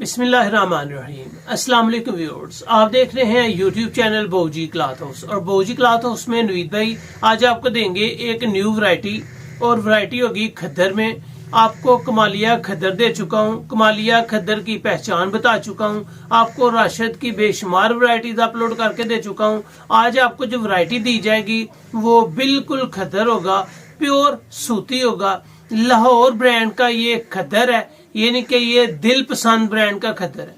बिस्मिल्लाहिर्रहमानिर्रहीम। अस्सलाम वालेकुम व्यूअर्स, आप देख रहे हैं यूट्यूब चैनल बोजी क्लॉथ हाउस। और बोजी क्लॉथ हाउस में नवीद भाई आज आपको देंगे एक न्यू वैरायटी, और वैरायटी होगी खद्दर में। आपको कमालिया खद्दर दे चुका हूँ, कमालिया खद्दर की पहचान बता चुका हूँ, आपको राशिद की बेशुमार वैरायटीज अपलोड करके दे चुका हूँ। आज आपको जो वैरायटी दी जाएगी वो बिल्कुल खद्दर होगा, प्योर सूती होगा। लाहौर ब्रांड का ये खद्दर है, यानी कि ये दिल पसंद ब्रांड का खद्दर है।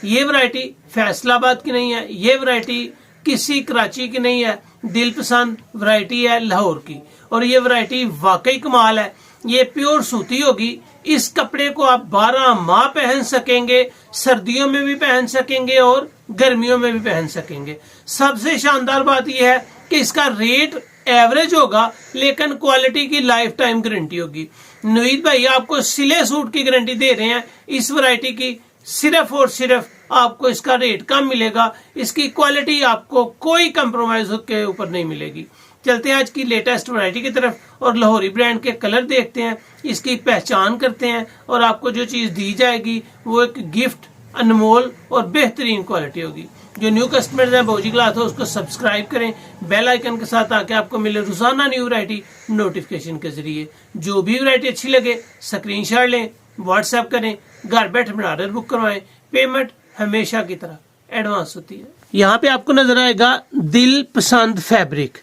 ये वैरायटी फैसलाबाद की नहीं है, ये वैरायटी किसी कराची की नहीं है, दिल पसंद वैरायटी है लाहौर की। और ये वैरायटी वाकई कमाल है, ये प्योर सूती होगी। इस कपड़े को आप 12 माह पहन सकेंगे, सर्दियों में भी पहन सकेंगे और गर्मियों में भी पहन सकेंगे। सबसे शानदार बात यह है कि इसका रेट एवरेज होगा, लेकिन क्वालिटी की लाइफ टाइम गारंटी होगी। नवीद भाई आपको सिले सूट की गारंटी दे रहे हैं इस वैरायटी की। सिर्फ और सिर्फ आपको इसका रेट कम मिलेगा, इसकी क्वालिटी आपको कोई कंप्रोमाइज के ऊपर नहीं मिलेगी। चलते हैं आज की लेटेस्ट वैरायटी की तरफ और लाहौरी ब्रांड के कलर देखते हैं, इसकी पहचान करते हैं, और आपको जो चीज दी जाएगी वो एक गिफ्ट अनमोल और बेहतरीन क्वालिटी होगी। जो न्यू कस्टमर्स हैं बोजी क्लॉथ हाउस उसको सब्सक्राइब करें बेल आइकन के साथ, ताकि आपको मिले रोजाना न्यू वैरायटी नोटिफिकेशन के जरिए। जो भी वैरायटी अच्छी लगे स्क्रीनशॉट लें, व्हाट्सएप करें, घर बैठे ऑर्डर बुक करवाएं। पेमेंट हमेशा की तरह एडवांस होती है। यहाँ पे आपको नजर आएगा दिल पसंद फैब्रिक,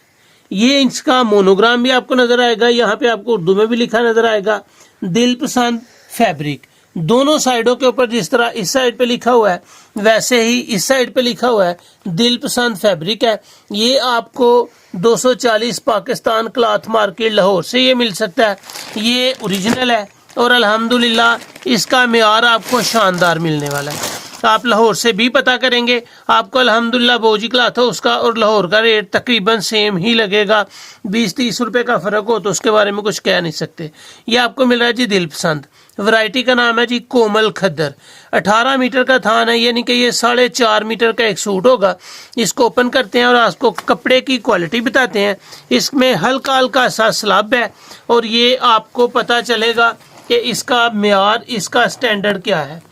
ये इसका मोनोग्राम भी आपको नजर आएगा। यहाँ पे आपको उर्दू में भी लिखा नजर आएगा दिल पसंद फैब्रिक। दोनों साइडों के ऊपर जिस तरह इस साइड पे लिखा हुआ है वैसे ही इस साइड पे लिखा हुआ है दिल पसंद फैब्रिक है। ये आपको 240 पाकिस्तान क्लॉथ मार्केट लाहौर से ये मिल सकता है। ये ओरिजिनल है और अल्हम्दुलिल्लाह इसका मेयार आपको शानदार मिलने वाला है। आप लाहौर से भी पता करेंगे आपको अल्हम्दुलिल्लाह बोजी क्लॉथ हाउस का और लाहौर का रेट तकरीबन सेम ही लगेगा। 20-30 रुपए का फर्क हो तो उसके बारे में कुछ कह नहीं सकते। ये आपको मिल रहा है जी दिल पसंद। वैरायटी का नाम है जी कोमल खद्दर। 18 मीटर का थान है, यानी कि ये 4.5 मीटर का एक सूट होगा। इसको ओपन करते हैं और आपको कपड़े की क्वालिटी बताते हैं। इसमें हल्का हल्का सा स्लब है और ये आपको पता चलेगा कि इसका मेयार, इसका स्टैंडर्ड क्या है।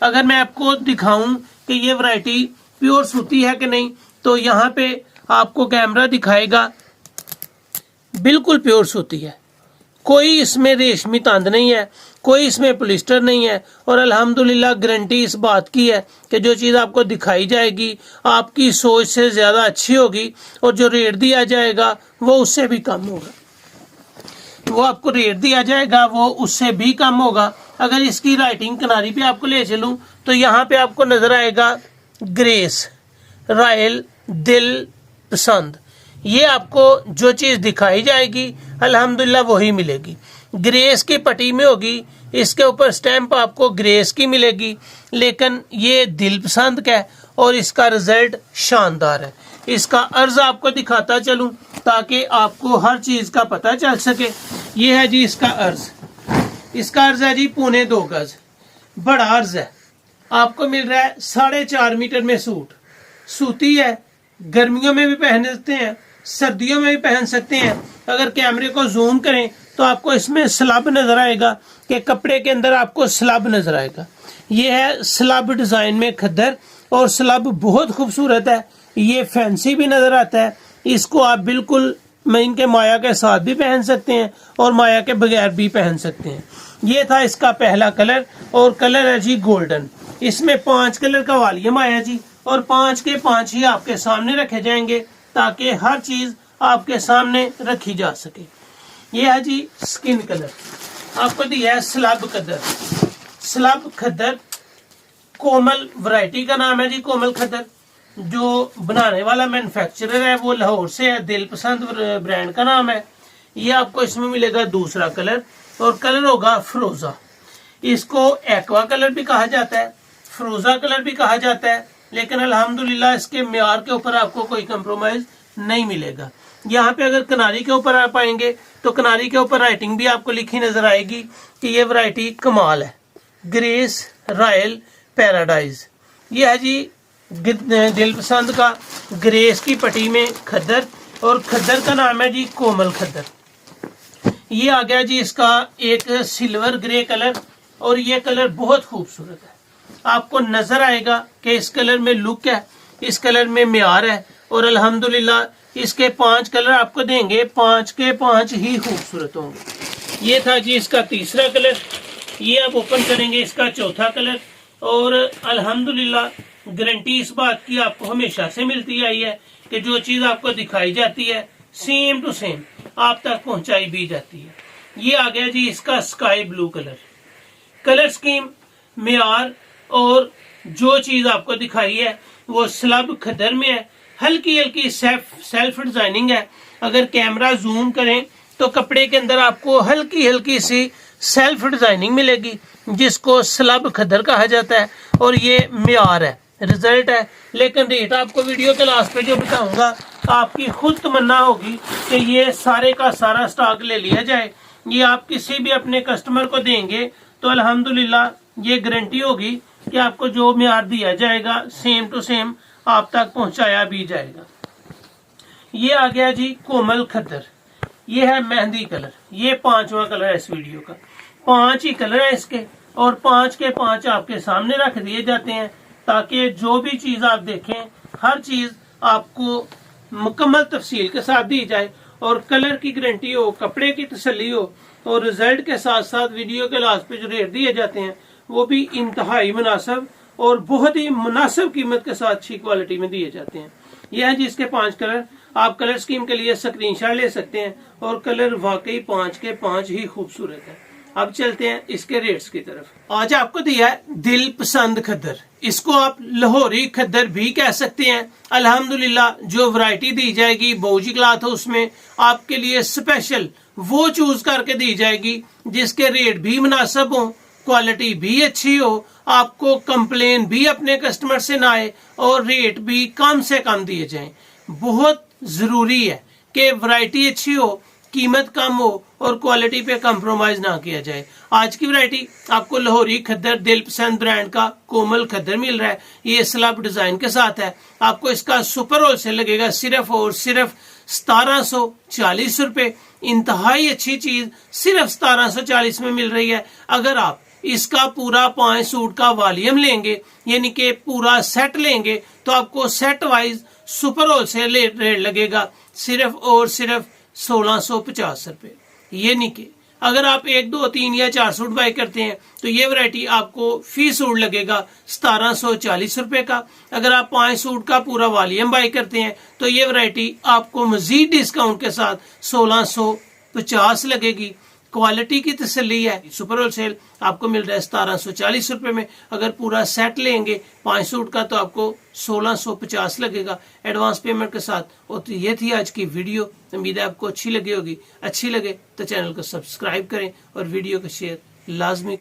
अगर मैं आपको दिखाऊं कि ये वैरायटी प्योर सूती है कि नहीं, तो यहाँ पे आपको कैमरा दिखाएगा बिल्कुल प्योर सूती है। कोई इसमें रेशमी तांद नहीं है, कोई इसमें पॉलिस्टर नहीं है। और अल्हम्दुलिल्लाह गारंटी इस बात की है कि जो चीज़ आपको दिखाई जाएगी आपकी सोच से ज़्यादा अच्छी होगी, और जो रेट दिया जाएगा वो उससे भी कम होगा। वो आपको रेट दिया जाएगा वो उससे भी कम होगा। अगर इसकी राइटिंग किनारी पे आपको ले चलूं तो यहाँ पे आपको नजर आएगा ग्रेस रॉयल दिल पसंद। ये आपको जो चीज़ दिखाई जाएगी अल्हम्दुलिल्लाह वही मिलेगी। ग्रेस की पट्टी में होगी, इसके ऊपर स्टैंप आपको ग्रेस की मिलेगी, लेकिन ये दिल पसंद का है और इसका रिजल्ट शानदार है। इसका अर्ज आपको दिखाता चलूं ताकि आपको हर चीज का पता चल सके। ये है जी इसका अर्ज। इसका अर्ज है जी 2.25 गज, बड़ा अर्ज है। आपको मिल रहा है 4.5 मीटर में सूट। सूती है, गर्मियों में भी पहन सकते हैं, सर्दियों में भी पहन सकते हैं। अगर कैमरे को जूम करें तो आपको इसमें स्लब नजर आएगा कि कपड़े के अंदर आपको स्लब नजर आएगा। ये है स्लब डिजाइन में खद्दर, और स्लब बहुत खूबसूरत है। ये फैंसी भी नजर आता है। इसको आप बिल्कुल इनके माया के साथ भी पहन सकते हैं और माया के बगैर भी पहन सकते हैं। ये था इसका पहला कलर, और कलर है जी गोल्डन। इसमें 5 कलर का वालियम आया जी, और 5 के 5 ही आपके सामने रखे जाएंगे ताकि हर चीज आपके सामने रखी जा सके। ये है जी स्किन कलर। आपको दिया है स्लब खद्दर। स्लब खद्दर कोमल वैरायटी का नाम है जी कोमल खद्दर। जो बनाने वाला मैन्युफैक्चरर है वो लाहौर से है, दिल पसंद ब्रांड का नाम है। ये आपको इसमें मिलेगा दूसरा कलर, और कलर होगा फ्रोजा। इसको एक्वा कलर भी कहा जाता है, फ्रोजा कलर भी कहा जाता है, लेकिन अल्हम्दुलिल्लाह इसके मेयार के ऊपर आपको कोई कंप्रोमाइज नहीं मिलेगा। यहाँ पे अगर किनारी के ऊपर आप आएंगे तो किनारी के ऊपर राइटिंग भी आपको लिखी नजर आएगी कि ये वैरायटी कमाल है, ग्रेस रॉयल पैराडाइज। ये है जी दिल पसंद का ग्रेस की पट्टी में खद्दर, और खद्दर का नाम है जी कोमल खद्दर। ये आ गया जी इसका एक सिल्वर ग्रे कलर, और ये कलर बहुत खूबसूरत है। आपको नजर आएगा कि इस कलर में लुक है, इस कलर में म्यार है। और अल्हम्दुलिल्लाह इसके 5 कलर आपको देंगे, 5 के 5 ही खूबसूरत होंगे। ये था जी इसका तीसरा कलर। ये आप ओपन करेंगे इसका चौथा कलर। और अल्हम्दुलिल्लाह गारंटी इस बात की आपको हमेशा से मिलती आई है कि जो चीज आपको दिखाई जाती है सेम टू सेम आप तक पहुंचाई भी जाती है। ये आ गया जी इसका sky blue colour. Colour scheme, म्यार और जो चीज आपको दिखाई है वो स्लब खद्दर में है। हल्की हल्की सेल्फ डिजाइनिंग है। अगर कैमरा जूम करें तो कपड़े के अंदर आपको हल्की हल्की सी सेल्फ डिजाइनिंग मिलेगी जिसको स्लब खद्दर कहा जाता है। और ये म्यार है, रिजल्ट है। लेकिन रेट आपको वीडियो के लास्ट पे जो बताऊंगा आपकी खुद तमन्ना होगी कि ये सारे का सारा स्टॉक ले लिया जाए। ये आप किसी भी अपने कस्टमर को देंगे तो अल्हम्दुलिल्लाह ये गारंटी होगी कि आपको जो म्यार दिया जाएगा सेम टू सेम आप तक पहुंचाया भी जाएगा। ये आ गया जी कोमल खद्दर। ये है मेहंदी कलर। ये 5वां कलर है इस वीडियो का। 5 ही कलर है इसके और 5 के 5 आपके सामने रख दिए जाते हैं ताकि जो भी चीज आप देखें हर चीज आपको मुकम्मल तफसील के साथ दी जाए और कलर की गारंटी हो, कपड़े की तसल्ली हो और रिजल्ट के साथ साथ वीडियो के लास्ट पे जो रेट दिए जाते हैं वो भी इंतहाई मुनासिब और बहुत ही मुनासिब कीमत के साथ अच्छी क्वालिटी में दिए जाते हैं। यह है जी इसके 5 कलर। आप कलर स्कीम के लिए स्क्रीनशॉट ले सकते हैं और कलर वाकई 5 के 5 ही खूबसूरत है। अब चलते हैं इसके रेट्स की तरफ। आज आपको दिया है दिल पसंद खद्दर। इसको आप लाहौरी खद्दर भी कह सकते हैं। अल्हम्दुलिल्लाह जो वैरायटी दी जाएगी बौजी क्लॉथ हाउस में आपके लिए स्पेशल वो चूज करके दी जाएगी जिसके रेट भी मुनासिब हो, क्वालिटी भी अच्छी हो, आपको कंप्लेन भी अपने कस्टमर से ना आए और रेट भी कम से कम दिए जाएं। बहुत जरूरी है कि वैरायटी अच्छी हो, कीमत कम हो और क्वालिटी पे कंप्रोमाइज ना किया जाए। आज की वैरायटी आपको लाहौरी खद्दर दिल पसंद ब्रांड का कोमल खद्दर मिल रहा है। ये स्लब डिजाइन के साथ है। आपको इसका सुपर होलसेल लगेगा सिर्फ और सिर्फ 1740 रुपए। इंतहाई अच्छी चीज सिर्फ 1740 में मिल रही है। अगर आप इसका पूरा 5 सूट का वॉल्यूम लेंगे यानी कि पूरा सेट लेंगे तो आपको set wise super wholesale rate लगेगा सिर्फ और सिर्फ 1650 रुपए। ये नहीं कि अगर आप 1, 2, 3 या 4 सूट बाय करते हैं तो ये वैरायटी आपको फी सूट लगेगा 1740 रुपए का। अगर आप 5 सूट का पूरा वॉल्यूम बाय करते हैं तो ये वैरायटी आपको मजीद डिस्काउंट के साथ 1650 लगेगी। क्वालिटी की तसल्ली है। सुपर होलसेल आपको मिल रहा है 1740 रुपए में। अगर पूरा सेट लेंगे 5 सूट का तो आपको 1650 लगेगा एडवांस पेमेंट के साथ। और तो ये थी आज की वीडियो। उम्मीद है आपको अच्छी लगी होगी। अच्छी लगे तो चैनल को सब्सक्राइब करें और वीडियो को शेयर लाजमी